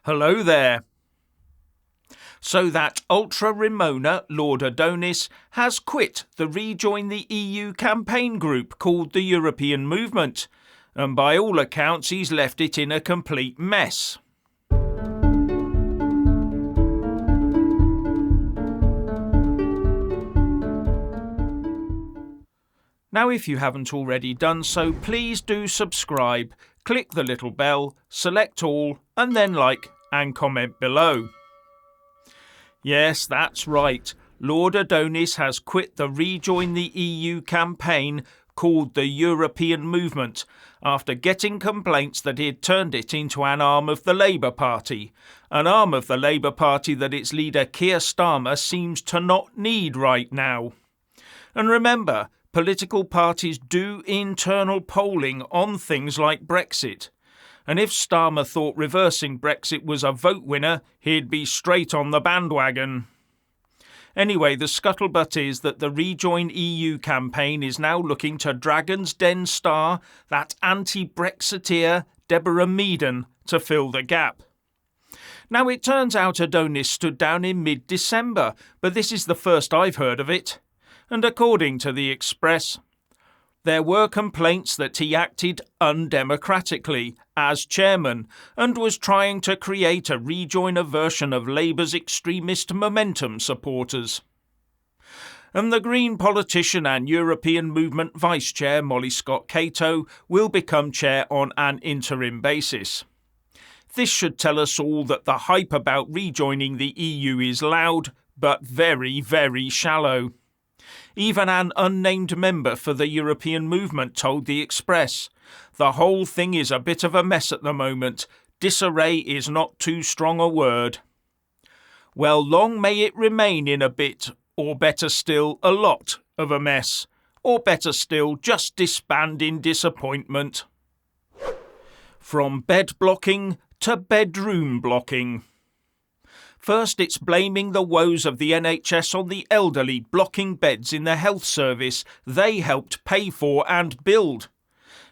Hello there. So that ultra Remoaner, Lord Adonis, has quit the Rejoin the EU campaign group called the European Movement, and by all accounts he's left it in a complete mess. Now, if you haven't already done so, please do subscribe, click the little bell, select all, and then like and comment below. Yes, that's right. Lord Adonis has quit the Rejoin the EU campaign called the European Movement after getting complaints that he had turned it into an arm of the Labour Party, an arm of the Labour Party that its leader Keir Starmer seems to not need right now. And remember, political parties do internal polling on things like Brexit. And if Starmer thought reversing Brexit was a vote winner, he'd be straight on the bandwagon. Anyway, the scuttlebutt is that the Rejoin EU campaign is now looking to Dragon's Den star, that anti-Brexiteer Deborah Meaden, to fill the gap. Now, it turns out Adonis stood down in mid-December, but this is the first I've heard of it. And according to the Express, there were complaints that he acted undemocratically as chairman and was trying to create a rejoiner version of Labour's extremist Momentum supporters. And the Green politician and European Movement Vice Chair Molly Scott-Cato will become chair on an interim basis. This should tell us all that the hype about rejoining the EU is loud, but very, very shallow. Even an unnamed member for the European Movement told the Express, "The whole thing is a bit of a mess at the moment. Disarray is not too strong a word." Well, long may it remain in a bit, or better still, a lot of a mess. Or better still, just disband in disappointment. From bed blocking to bedroom blocking. First, it's blaming the woes of the NHS on the elderly blocking beds in the health service they helped pay for and build.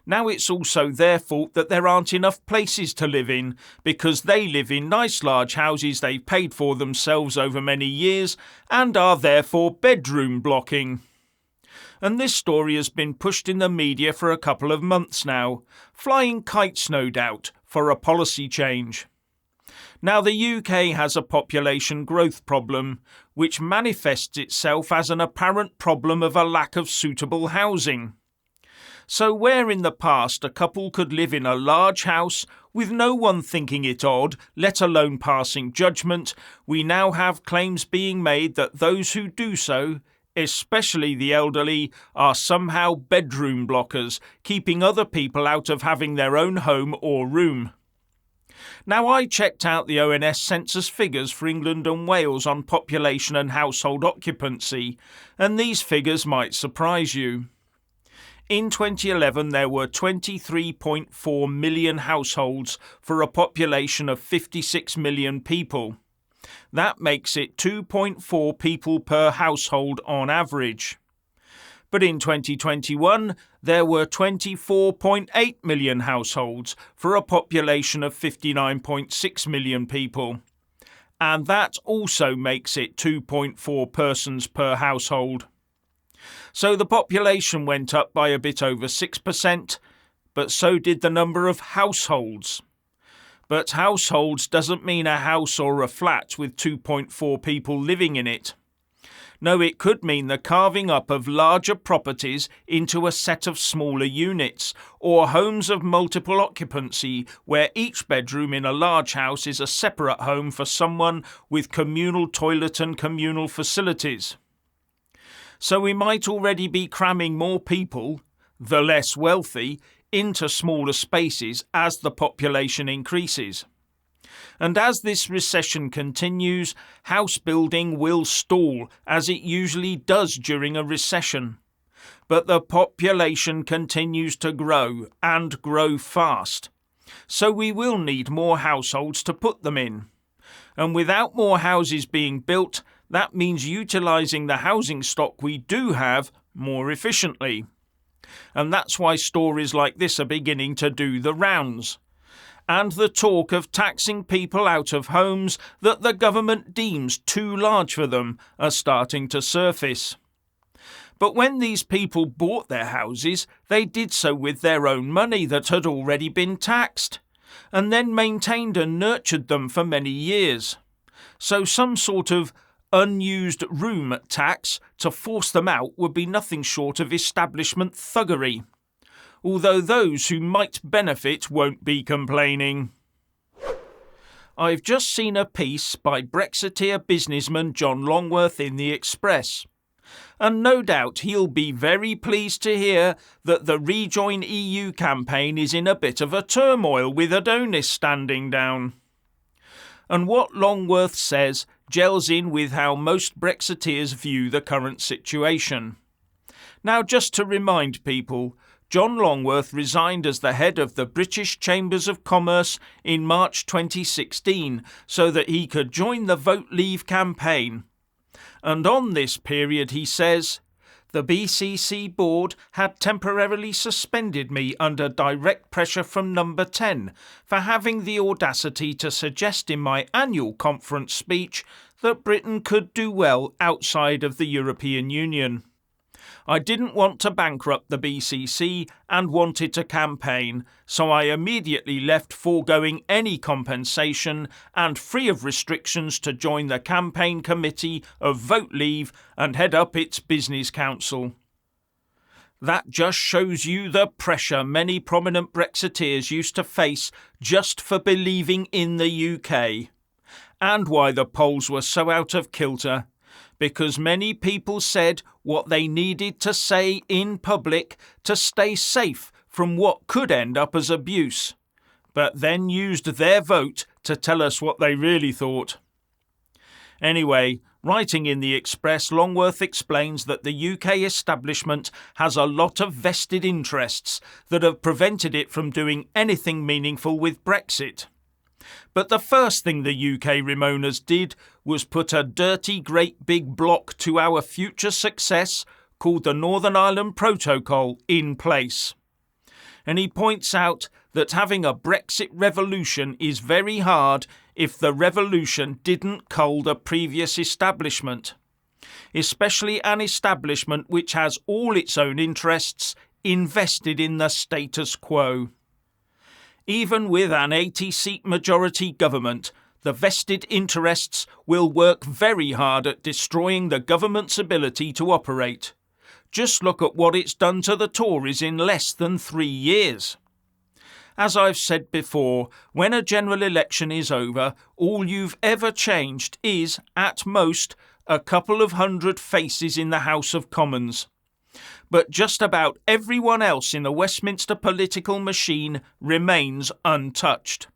Now it's also their fault that there aren't enough places to live in, because they live in nice large houses they've paid for themselves over many years and are therefore bedroom blocking. And this story has been pushed in the media for a couple of months now, flying kites no doubt, for a policy change. Now, the UK has a population growth problem, which manifests itself as an apparent problem of a lack of suitable housing. So where in the past a couple could live in a large house with no one thinking it odd, let alone passing judgment, we now have claims being made that those who do so, especially the elderly, are somehow bedroom blockers, keeping other people out of having their own home or room. Now, I checked out the ONS census figures for England and Wales on population and household occupancy, and these figures might surprise you. In 2011, there were 23.4 million households for a population of 56 million people. That makes it 2.4 people per household on average. But in 2021, there were 24.8 million households for a population of 59.6 million people. And that also makes it 2.4 persons per household. So the population went up by a bit over 6%, but so did the number of households. But households doesn't mean a house or a flat with 2.4 people living in it. No, it could mean the carving up of larger properties into a set of smaller units, or homes of multiple occupancy, where each bedroom in a large house is a separate home for someone with communal toilet and communal facilities. So we might already be cramming more people, the less wealthy, into smaller spaces as the population increases. And as this recession continues, house building will stall, as it usually does during a recession. But the population continues to grow, and grow fast. So we will need more households to put them in. And without more houses being built, that means utilising the housing stock we do have more efficiently. And that's why stories like this are beginning to do the rounds. and the talk of taxing people out of homes that the government deems too large for them are starting to surface. But when these people bought their houses, they did so with their own money that had already been taxed, and then maintained and nurtured them for many years. So some sort of unused room tax to force them out would be nothing short of establishment thuggery, although those who might benefit won't be complaining. I've just seen a piece by Brexiteer businessman John Longworth in the Express, and no doubt he'll be very pleased to hear that the Rejoin EU campaign is in a bit of a turmoil with Adonis standing down. And what Longworth says gels in with how most Brexiteers view the current situation. Now, just to remind people, John Longworth resigned as the head of the British Chambers of Commerce in March 2016 so that he could join the Vote Leave campaign. And on this period, he says, the BCC board had temporarily suspended me under direct pressure from Number 10 for having the audacity to suggest in my annual conference speech that Britain could do well outside of the European Union. I didn't want to bankrupt the BCC and wanted to campaign, so I immediately left, foregoing any compensation and free of restrictions, to join the campaign committee of Vote Leave and head up its business council. That just shows you the pressure many prominent Brexiteers used to face just for believing in the UK, and why the polls were so out of kilter. Because many people said what they needed to say in public to stay safe from what could end up as abuse, but then used their vote to tell us what they really thought. Anyway, writing in the Express, Longworth explains that the UK establishment has a lot of vested interests that have prevented it from doing anything meaningful with Brexit. But the first thing the UK Remoaners did was put a dirty great big block to our future success called the Northern Ireland Protocol in place. And he points out that having a Brexit revolution is very hard if the revolution didn't cull the previous establishment, especially an establishment which has all its own interests invested in the status quo. Even with an 80-seat majority government, the vested interests will work very hard at destroying the government's ability to operate. Just look at what it's done to the Tories in less than 3 years. As I've said before, when a general election is over, all you've ever changed is, at most, a couple of hundred faces in the House of Commons. But just about everyone else in the Westminster political machine remains untouched.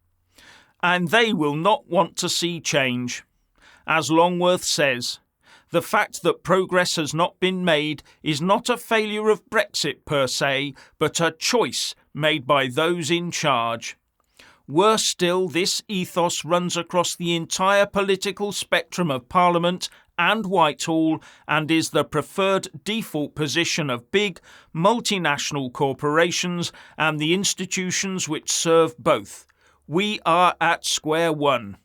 And they will not want to see change. As Longworth says, the fact that progress has not been made is not a failure of Brexit per se, but a choice made by those in charge. Worse still, this ethos runs across the entire political spectrum of Parliament and Whitehall and is the preferred default position of big multinational corporations and the institutions which serve both. We are at square one.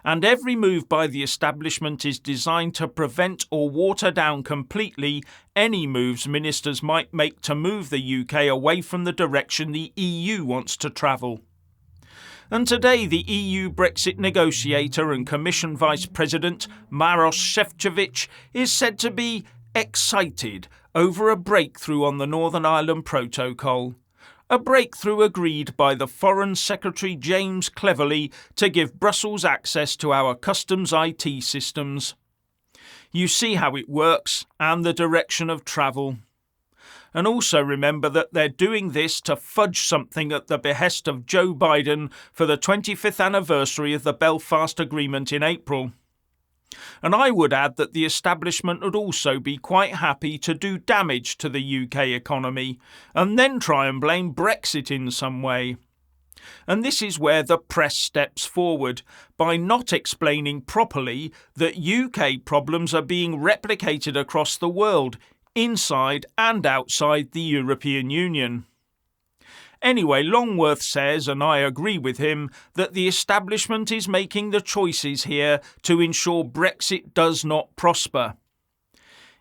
And every move by the establishment is designed to prevent or water down completely any moves ministers might make to move the UK away from the direction the EU wants to travel. And today the EU Brexit negotiator and Commission Vice President Maros Šefčovič is said to be excited over a breakthrough on the Northern Ireland Protocol. A breakthrough agreed by the Foreign Secretary James Cleverly to give Brussels access to our customs IT systems. You see how it works and the direction of travel. And also remember that they're doing this to fudge something at the behest of Joe Biden for the 25th anniversary of the Belfast Agreement in April. And I would add that the establishment would also be quite happy to do damage to the UK economy and then try and blame Brexit in some way. And this is where the press steps forward by not explaining properly that UK problems are being replicated across the world, inside and outside the European Union. Anyway, Longworth says, and I agree with him, that the establishment is making the choices here to ensure Brexit does not prosper.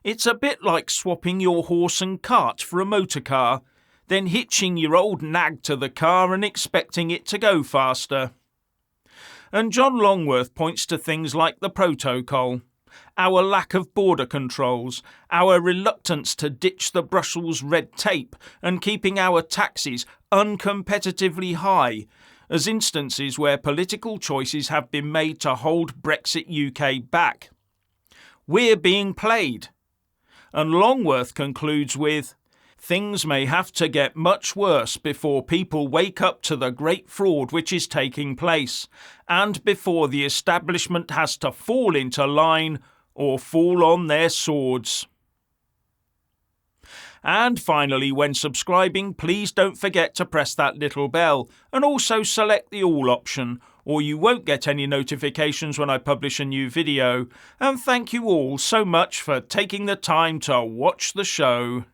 It's a bit like swapping your horse and cart for a motor car, then hitching your old nag to the car and expecting it to go faster. And John Longworth points to things like the protocol, our lack of border controls, our reluctance to ditch the Brussels red tape and keeping our taxes uncompetitively high as instances where political choices have been made to hold Brexit UK back. We're being played. And Longworth concludes with, things may have to get much worse before people wake up to the great fraud which is taking place, and before the establishment has to fall into line or fall on their swords. And finally, when subscribing, please don't forget to press that little bell and also select the all option, or you won't get any notifications when I publish a new video. And thank you all so much for taking the time to watch the show.